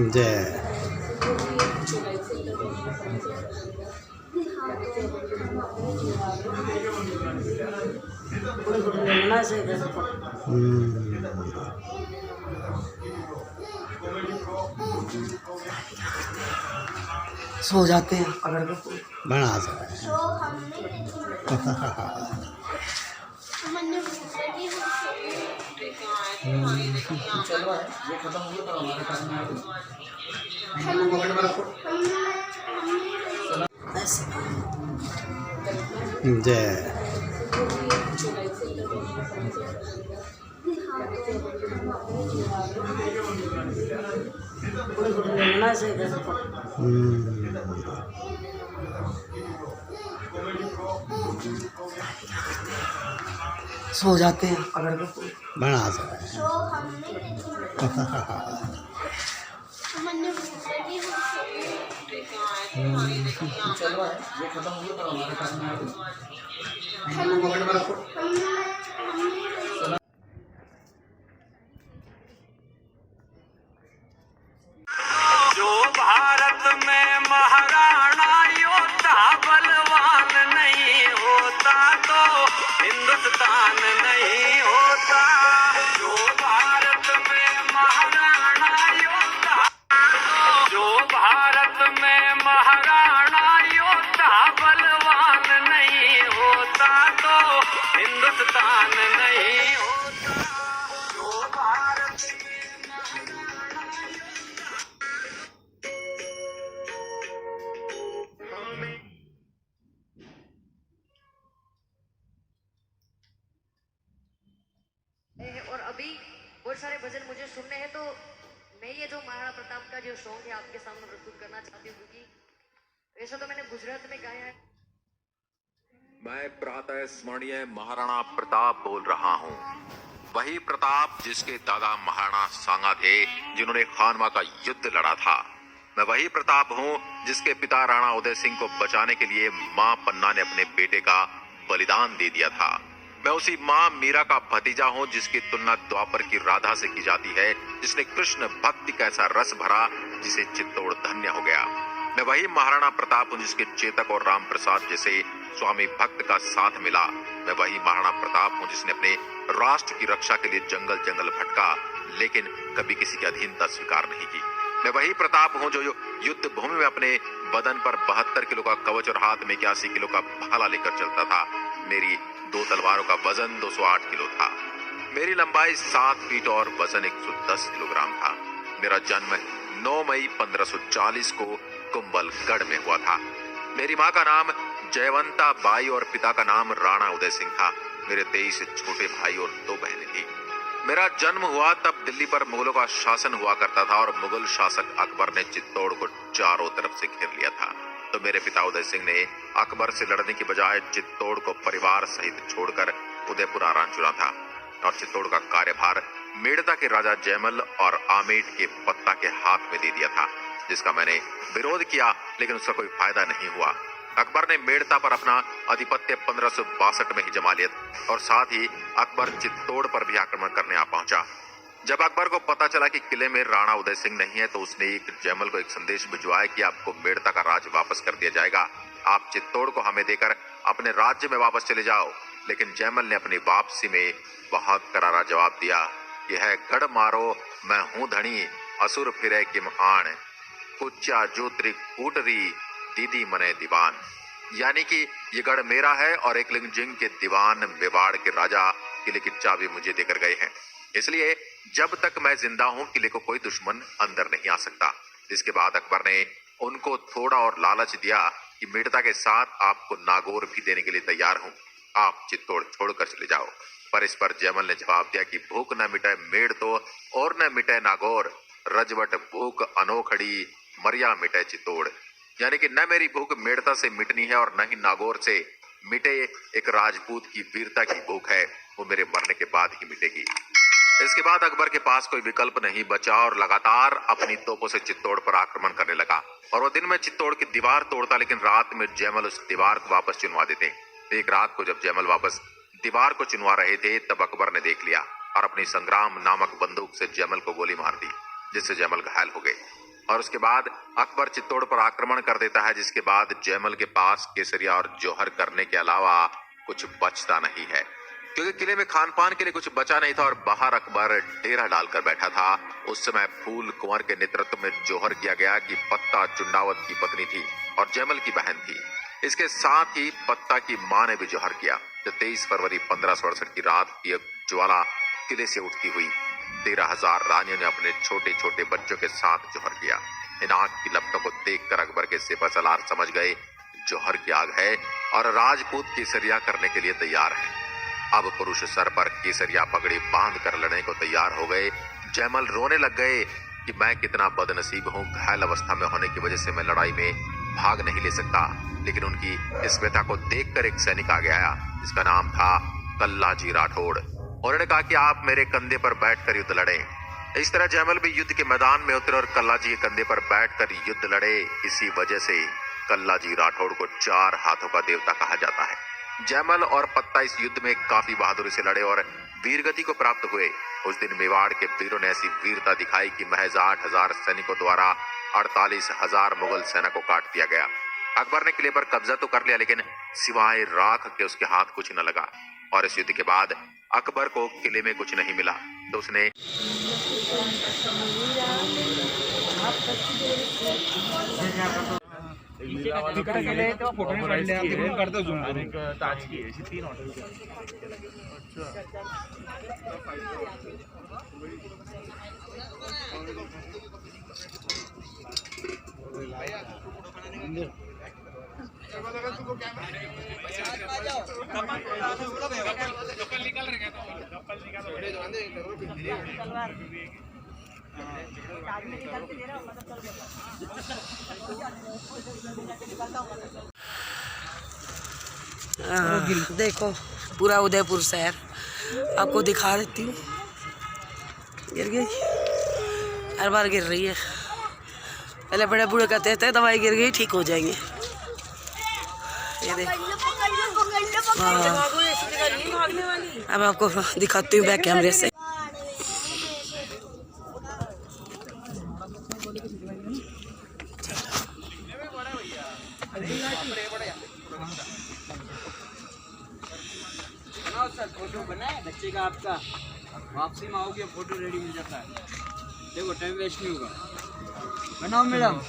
जय सो जाते हैं अगर बना सकते चलो ये खत्म हो गया तो हमारे पास में पॉकेट में रखो। जय सो जाते हैं अगर बना सकते चलो ये खत्म हो गया तो हमारे पास में पॉकेट में रखो। जो भारत में महाराणा योद्धा बलवान नहीं होता तो हिंदुस्तान नहीं होता। जो भारत में महाराणा योद्धा जो भारत में महाराणा योद्धा बलवान नहीं होता तो हिंदुस्तान नहीं होता। जो भारत और अभी बहुत सारे भजन मुझे सुनने हैं, तो मैं ये जो महाराणा प्रताप का जो सॉन्ग है आपके सामने प्रस्तुत करना चाहती हूँ, क्योंकि ऐसा तो मैंने गुजरात में गाया है। मैं प्रातः स्मरणीय महाराणा प्रताप बोल रहा हूँ। वही प्रताप जिसके दादा महाराणा सांगा थे, जिन्होंने खानवा का युद्ध लड़ा था। मैं वही प्रताप हूँ जिसके पिता राणा उदय सिंह को बचाने के लिए माँ पन्ना ने अपने बेटे का बलिदान दे दिया था। मैं उसी माँ मीरा का भतीजा हूँ जिसकी तुलना द्वापर की राधा से की जाती है, जिसने कृष्ण भक्ति का ऐसा रस भरा जिसे चित्तौड़ धन्य हो गया। मैं वही महाराणा प्रताप हूँ जिसके चेतक और राम प्रसाद जैसे स्वामी भक्त का साथ मिला। मैं वही महाराणा प्रताप हूँ जिसने अपने राष्ट्र की रक्षा के लिए जंगल जंगल भटका, लेकिन कभी किसी की अधीनता स्वीकार नहीं की। मैं वही प्रताप हूँ जो युद्ध भूमि में अपने बदन पर 72 किलो का कवच और हाथ में 81 किलो का भाला लेकर चलता था। मेरी 2 तलवारों का वजन 208 किलो था। मेरी लंबाई 7 फीट और वजन 110 किलोग्राम था। मेरा जन्म 9 मई 1540 को कुंभलगढ़ में हुआ था। मेरी माँ का नाम जयवंता बाई और पिता का नाम राणा उदय सिंह था। मेरे 23 छोटे भाई और 2 बहनें थी। मेरा जन्म हुआ तब दिल्ली पर मुगलों का शासन हुआ करता था और मुगल शासक अकबर ने चित्तौड़ को चारों तरफ से घेर लिया था। तो मेरे पिता उदय सिंह ने अकबर से लड़ने की बजाय चित्तौड़ को परिवार सहित छोड़कर उदयपुर आराम चुना था और चित्तौड़ का कार्यभार मेड़ता के राजा जयमल और आमेट के पत्ता के हाथ में दे दिया था, जिसका मैंने विरोध किया, लेकिन उसका कोई फायदा नहीं हुआ। अकबर ने मेड़ता पर अपना आधिपत्य 1562 में ही जमा लिया और साथ ही अकबर चित्तौड़ पर भी आक्रमण करने आ पहुंचा। जब अकबर को पता चला कि किले में राणा उदय सिंह नहीं है, तो उसने एक जयमल को एक संदेश भिजवाया कि आपको मेड़ता का राज वापस कर दिया जाएगा, आप चित्तौड़ को हमें देकर अपने राज्य में वापस चले जाओ। लेकिन जयमल ने अपनी वापसी में बहुत करारा जवाब दिया कि है गढ़ मारो मैं हूं धनी, असुर फिरे किम आण, कुच्चा जूत्री कूटरी दीदी मने दीवान। यानी कि ये गढ़ मेरा है और एकलिंगजिंग के दीवान मेवाड़ के राजा किले की चाबी मुझे देकर गए हैं, इसलिए जब तक मैं जिंदा हूं किले को कोई दुश्मन अंदर नहीं आ सकता। इसके बाद अकबर ने उनको थोड़ा और लालच दिया कि मेड़ता के साथ आपको नागौर भी देने के लिए तैयार हूं, आप चित्तौड़ छोड़कर चले जाओ। पर इस पर जयमल ने जवाब दिया कि भूख न मिटे मेड़ तो और न मिटे नागौर, रजवट भूख अनोखड़ी मरिया मिटे चित्तौड़। यानी कि न मेरी भूख मेड़ता से मिटनी है और न ही नागौर से मिटे एक राजपूत की वीरता की भूख है, वो मेरे मरने के बाद ही मिटेगी। इसके बाद अकबर के पास कोई विकल्प नहीं बचा और लगातार अपनी तोपों से चित्तौड़ पर आक्रमण करने लगा। और वो दिन में चित्तौड़ की दीवार तोड़ता, लेकिन रात में जयमल उस दीवार को वापस चुनवा देते। एक रात को जब जयमल वापस दीवार को चुनवा रहे थे, तब अकबर ने देख लिया। और अपनी संग्राम नामक बंदूक से जयमल को गोली मार दी, जिससे जयमल घायल हो गए। और उसके बाद अकबर चित्तौड़ पर आक्रमण कर देता है, जिसके बाद जयमल के पास केसरिया और जौहर करने के अलावा कुछ बचता नहीं है, क्योंकि किले में खान पान के लिए कुछ बचा नहीं था और बाहर अकबर डेरा डालकर बैठा था। उस समय फूल कुंवर के नेतृत्व में जौहर किया गया कि पत्ता चुंडावत की पत्नी थी और जयमल की बहन थी। इसके साथ ही पत्ता की मां ने भी जौहर किया। तो 23 फरवरी 1568 की रात की एक ज्वाला किले से उठती हुई 13,000 रानियों ने अपने छोटे छोटे बच्चों के साथ जौहर किया। इन आग की लपटों को देखकर अकबर के सिपह सलार समझ गए जौहर की आग है और राजपूत केसरिया करने के लिए तैयार है। अब पुरुष सर पर केसरिया पगड़ी बांध कर लड़ने को तैयार हो गए। जयमल रोने लग गए कि मैं कितना बदनसीब हूँ, घायल अवस्था में होने की वजह से मैं लड़ाई में भाग नहीं ले सकता। लेकिन उनकी इस व्यथा को देखकर एक सैनिक आगे आया, जिसका नाम था कल्लाजी राठौड़। उन्होंने कहा कि आप मेरे कंधे पर बैठकर युद्ध लड़ें। इस तरह जयमल भी युद्ध के मैदान में उतरे और कल्लाजी के कंधे पर बैठकर युद्ध लड़े। इसी वजह से कल्लाजी राठौड़ को 4 हाथों का देवता कहा जाता है। जयमल और पत्ता इस युद्ध में काफी बहादुरी से लड़े और वीरगति को प्राप्त हुए। उस दिन मेवाड़ के वीरों ने ऐसी वीरता दिखाई कि महज 8,000 सैनिकों द्वारा 48,000 मुगल सेना को काट दिया गया। अकबर ने किले पर कब्जा तो कर लिया, लेकिन सिवाय राख के उसके हाथ कुछ न लगा। और इस युद्ध के बाद अकबर को किले में कुछ नहीं मिला, तो उसने देखो पूरा उदयपुर शहर आपको दिखा देती हूँ। गिर गई, हर बार गिर रही है। पहले बड़े बूढ़े कहते थे दवाई गिर गई ठीक हो जाएंगे। ये देख, अब आपको दिखाती हूँ बैक कैमरे से। फोटो बनाए बच्चे का, आपका वापसी में आओगे फोटो रेडी मिल जाता है। देखो टाइम वेस्ट नहीं होगा। बनाओ मैडम।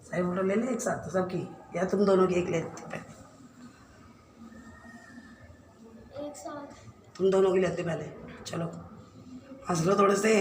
सारी फोटो ले ले एक साथ, तो सबकी, या तुम दोनों की एक लेते पहले? एक साथ तुम दोनों की लेते पहले। चलो हंस लो थोड़े से।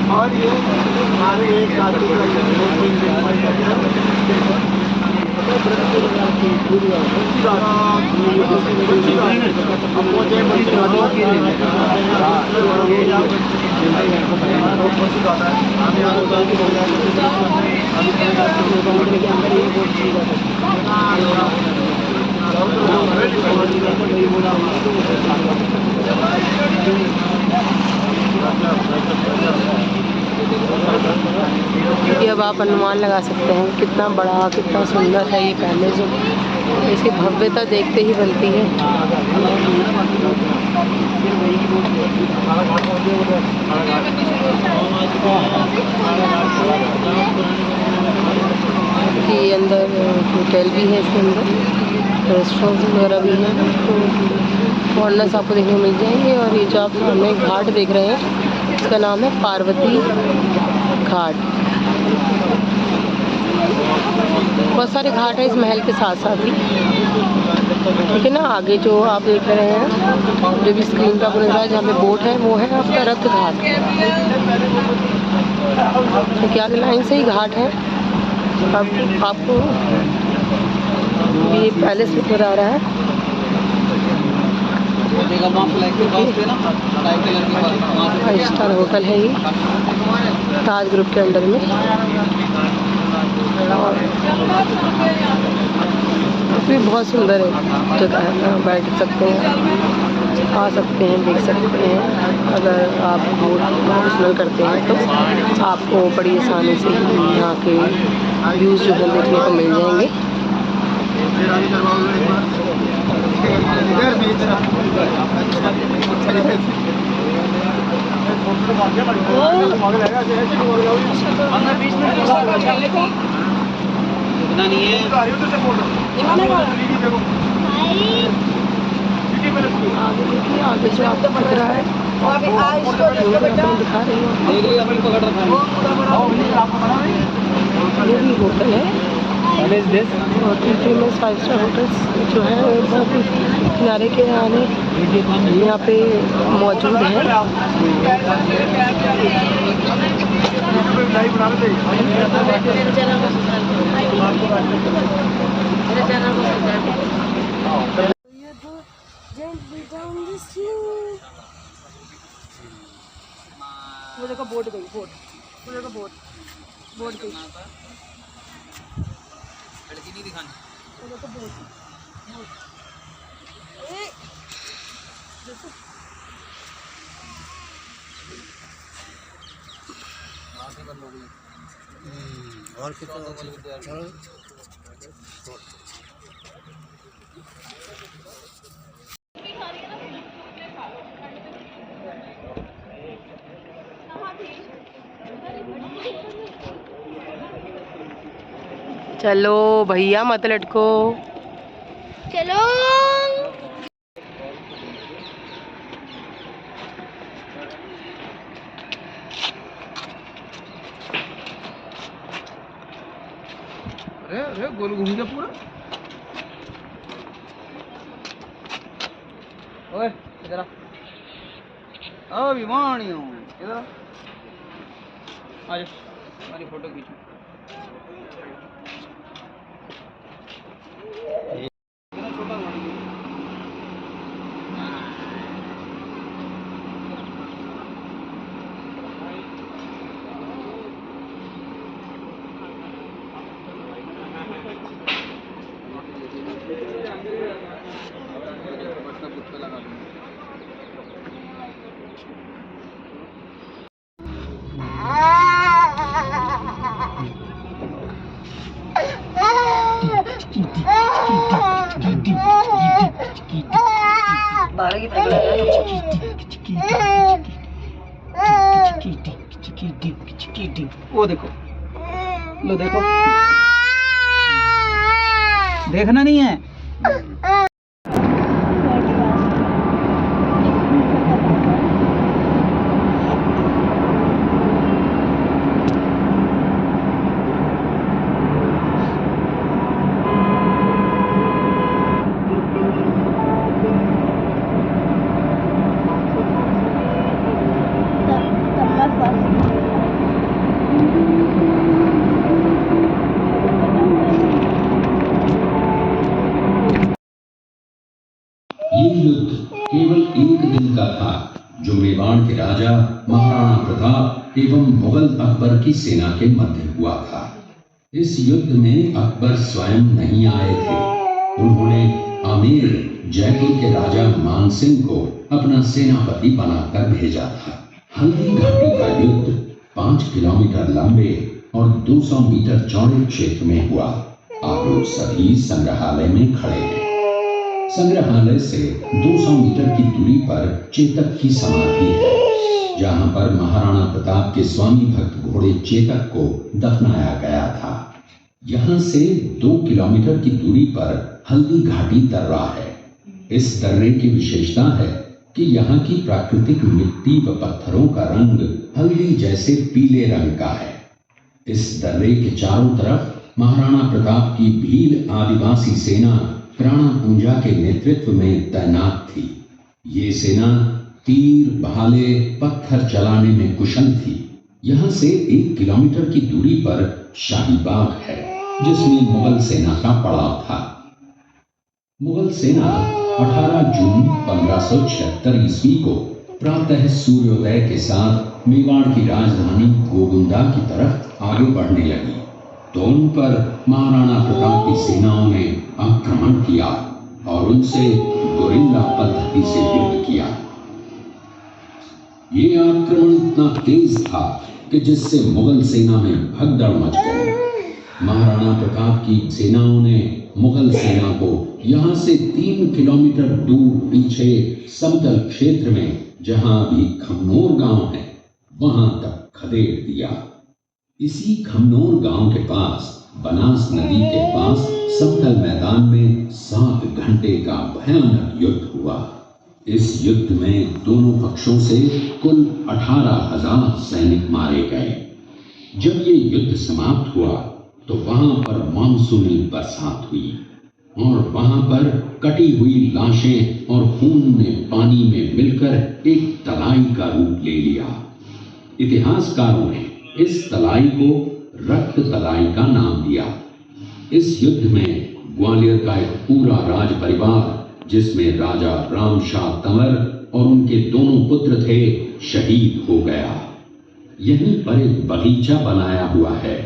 और ये हमारे एक क्योंकि अब आप अनुमान लगा सकते हैं कितना बड़ा, कितना सुंदर है ये पैलेस। इसकी भव्यता देखते ही बनती है। कि अंदर होटल भी है, इसके अंदर रेस्टोरेंट वगैरह भी है, तो फॉरनर्स आपको देखने को मिल जाएंगे। और ये जो आप सामने घाट देख रहे हैं, इसका नाम है पार्वती घाट। बहुत सारे घाट हैं इस महल के साथ साथ ही, ठीक है ना। आगे जो आप देख रहे हैं, जो भी स्क्रीन पर आपको नजर आ रहा है, जहाँ पे बोट है, वो है आपका रथ घाट। तो क्या लाइन से ही घाट है। अब आपको ये पैलेस नजर आ रहा है। फाइव स्टार होटल है ये, ताज ग्रुप के अंडर में। भी बहुत सुंदर है जगह है, ना बैठ सकते हैं, आ सकते हैं, देख सकते हैं। अगर आप बोट इस्तेमाल करते हैं तो आपको बड़ी आसानी से यहाँ के व्यूज़ जो है देखने को मिल जाएंगे। आगे जो आपको दिख रहा है दिखा रही हूँ, ये भी होटल है। बहुत ही फेमस 5 स्टार होटल्स जो है बहुत ही किनारे के आने यहाँ पे मौजूद है। वो देखो बोट गई, बोट, वो देखो बोट, बोट गई। लड़की नहीं दिखानी, वो देखो बोट, बोट। और कितना चलो भैया मत लटको। चलो अरे गोल घूम गया पूरा। ओए इधर आ, अभिमानियों इधर आ जा, हमारी फोटो खींचो। वो देखो, लो देखो, देखना नहीं है। ये युद्ध केवल एक दिन का था, जो मेवाड़ के राजा महाराणा प्रताप एवं मुगल अकबर की सेना के मध्य हुआ था। इस युद्ध में अकबर स्वयं नहीं आए थे। उन्होंने आमेर जयपुर के राजा मानसिंह को अपना सेनापति बनाकर भेजा था। हल्दी घाटी का युद्ध 5 किलोमीटर लंबे और 200 मीटर चौड़े क्षेत्र में हुआ। आप लोग सभी संग्रहालय में खड़े हैं। संग्रहालय से 200 मीटर की दूरी पर चेतक की समाधि है, जहां पर महाराणा प्रताप के स्वामी भक्त घोड़े चेतक को दफनाया गया था। यहां से 2 किलोमीटर की दूरी पर हल्दी घाटी दर्रा है। इस दर्रे की विशेषता है कि यहाँ की प्राकृतिक मिट्टी व पत्थरों का रंग हल्दी जैसे पीले रंग का है। इस दर्रे के चारों तरफ महाराणा प्रताप की भील आदिवासी सेना प्राणा पूंजा के नेतृत्व में तैनात थी। ये सेना तीर, भाले, पत्थर चलाने में कुशल थी। यहाँ से 1 किलोमीटर की दूरी पर शाही बाग है, जिसमें मुगल सेना का पड़ाव था। मुगल सेना 18 जून 1576 ईस्वी को प्रातः सूर्योदय के साथ मेवाड़ की राजधानी गोविंदा की तरफ आगे बढ़ने लगी तो उन पर महाराणा प्रताप की सेनाओं ने आक्रमण किया और उनसे गोरिल्ला पद्धति से युद्ध किया। ये आक्रमण इतना तेज था कि जिससे मुगल सेना में भगदड़ मच गई। महाराणा प्रताप की सेनाओं ने मुगल सेना को यहां से 3 किलोमीटर दूर पीछे समतल क्षेत्र में जहां भी खमनोर गांव है वहां तक खदेड़ दिया। इसी खमनोर गांव के पास बनास नदी के पास समतल मैदान में 7 घंटे का भयानक युद्ध हुआ। इस युद्ध में दोनों पक्षों से कुल 18,000 सैनिक मारे गए। जब ये युद्ध समाप्त हुआ तो वहां पर मानसूनी बरसात हुई और वहां पर कटी हुई लाशें और खून ने पानी में मिलकर एक तलाई का रूप ले लिया। इतिहासकारों ने इस तलाई को रक्त तलाई का नाम दिया। इस युद्ध में ग्वालियर का एक पूरा राज परिवार जिसमें राजा रामशाह तंवर और उनके दोनों पुत्र थे शहीद हो गया। यहीं पर एक बगीचा बनाया हुआ है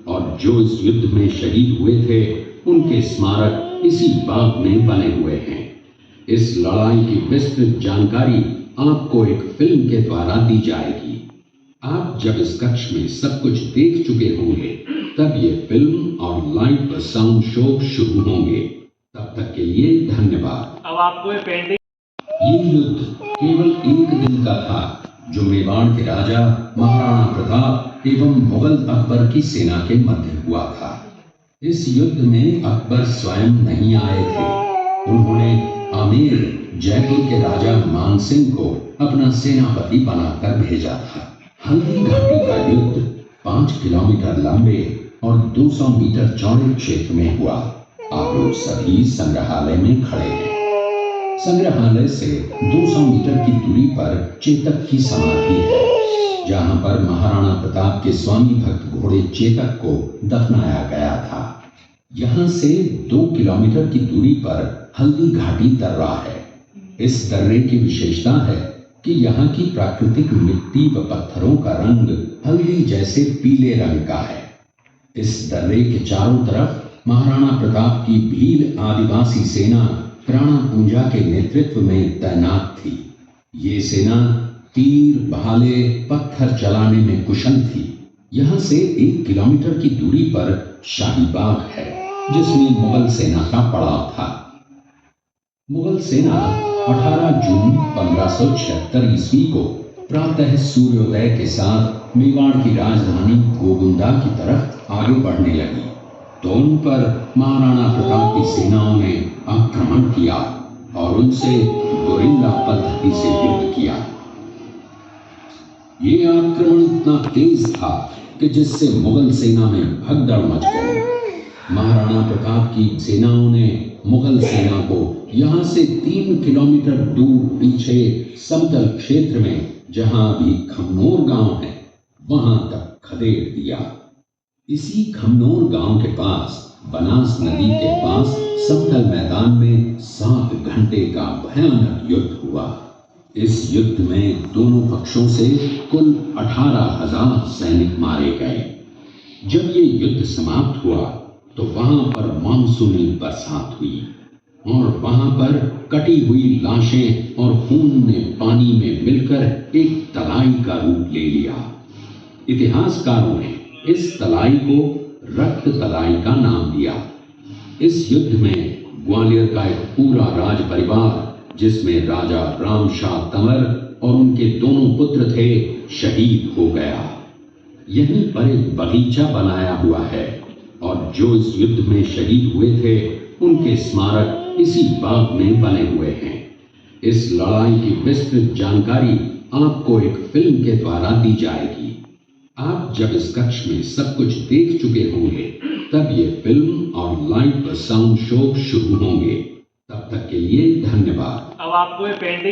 और जो इस युद्ध में शहीद हुए थे उनके स्मारक इसी बाग में बने हुए हैं। इस लड़ाई की विस्तृत जानकारी आपको एक फिल्म के द्वारा दी जाएगी। आप जब इस कक्ष में सब कुछ देख चुके होंगे तब ये फिल्म और लाइव साउंड शो शुरू होंगे। तब तक के लिए धन्यवाद। अब आपको ये पेंटिंग ये युद्ध केवल एक दिन का था जो मेवाड़ के राजा महाराणा प्रताप एवं मुगल अकबर की सेना के मध्य हुआ था। इस युद्ध में अकबर स्वयं नहीं आए थे। उन्होंने आमेर जयपुर के राजा मानसिंह को अपना सेनापति बनाकर भेजा था। हल्दी घाटी का युद्ध 5 किलोमीटर लंबे और 200 मीटर चौड़े क्षेत्र में हुआ। आप लोग सभी संग्रहालय में खड़े हैं। संग्रहालय से 200 मीटर की दूरी पर चेतक की समाधि है जहां पर महाराणा प्रताप के स्वामी भक्त घोड़े चेतक को दफनाया गया था। यहां से 2 किलोमीटर की दूरी पर हल्दी घाटी दर्रा है। इस दर्रे की विशेषता है कि यहाँ की प्राकृतिक मिट्टी व पत्थरों का रंग हल्दी जैसे पीले रंग का है। इस दर्रे के चारों तरफ महाराणा प्रताप की भील आदिवासी सेना प्राणा पूंजा के नेतृत्व में तैनात थी। ये सेना तीर भाले पत्थर चलाने में कुशल थी। यहाँ से 1 किलोमीटर की दूरी पर शाही बाग है जिसमें मुगल सेना का पड़ाव था। मुगल सेना 18 जून 1576 ईस्वी को प्रातः सूर्योदय के साथ मेवाड़ की राजधानी गोविंदा की तरफ आगे बढ़ने लगी तो उन पर महाराणा प्रताप की सेनाओं ने आक्रमण किया और उनसे गोरिल्ला पद्धति से युद्ध किया। ये आक्रमण इतना तेज था कि जिससे मुगल सेना में भगदड़ मच गई। महाराणा प्रताप की सेनाओं ने मुगल सेना को यहां से 3 किलोमीटर दूर पीछे समतल क्षेत्र में जहां भी खमनोर गांव है वहां तक खदेड़ दिया। इसी खमनोर गांव के पास बनास नदी के पास समतल मैदान में 7 घंटे का भयानक युद्ध हुआ। इस युद्ध में दोनों पक्षों से कुल 18,000 सैनिक मारे गए। जब ये युद्ध समाप्त हुआ तो वहां पर मानसूनी बरसात हुई और वहां पर कटी हुई लाशें और खून ने पानी में मिलकर एक तलाई का रूप ले लिया। इतिहासकारों ने इस तलाई को रक्त तलाई का नाम दिया। इस युद्ध में ग्वालियर का एक पूरा राज परिवार जिसमें राजा रामशाह तंवर और उनके दोनों पुत्र थे शहीद हो गया। यहीं पर एक बगीचा बनाया हुआ है और जो इस युद्ध में शहीद हुए थे उनके स्मारक इसी बाग में बने हुए हैं। इस लड़ाई की विस्तृत जानकारी आपको एक फिल्म के द्वारा दी जाएगी। आप जब इस कक्ष में सब कुछ देख चुके होंगे तब ये फिल्म और लाइव साउंड शो शुरू होंगे। तब तक के लिए धन्यवाद। अब आपको ये पेंटिंग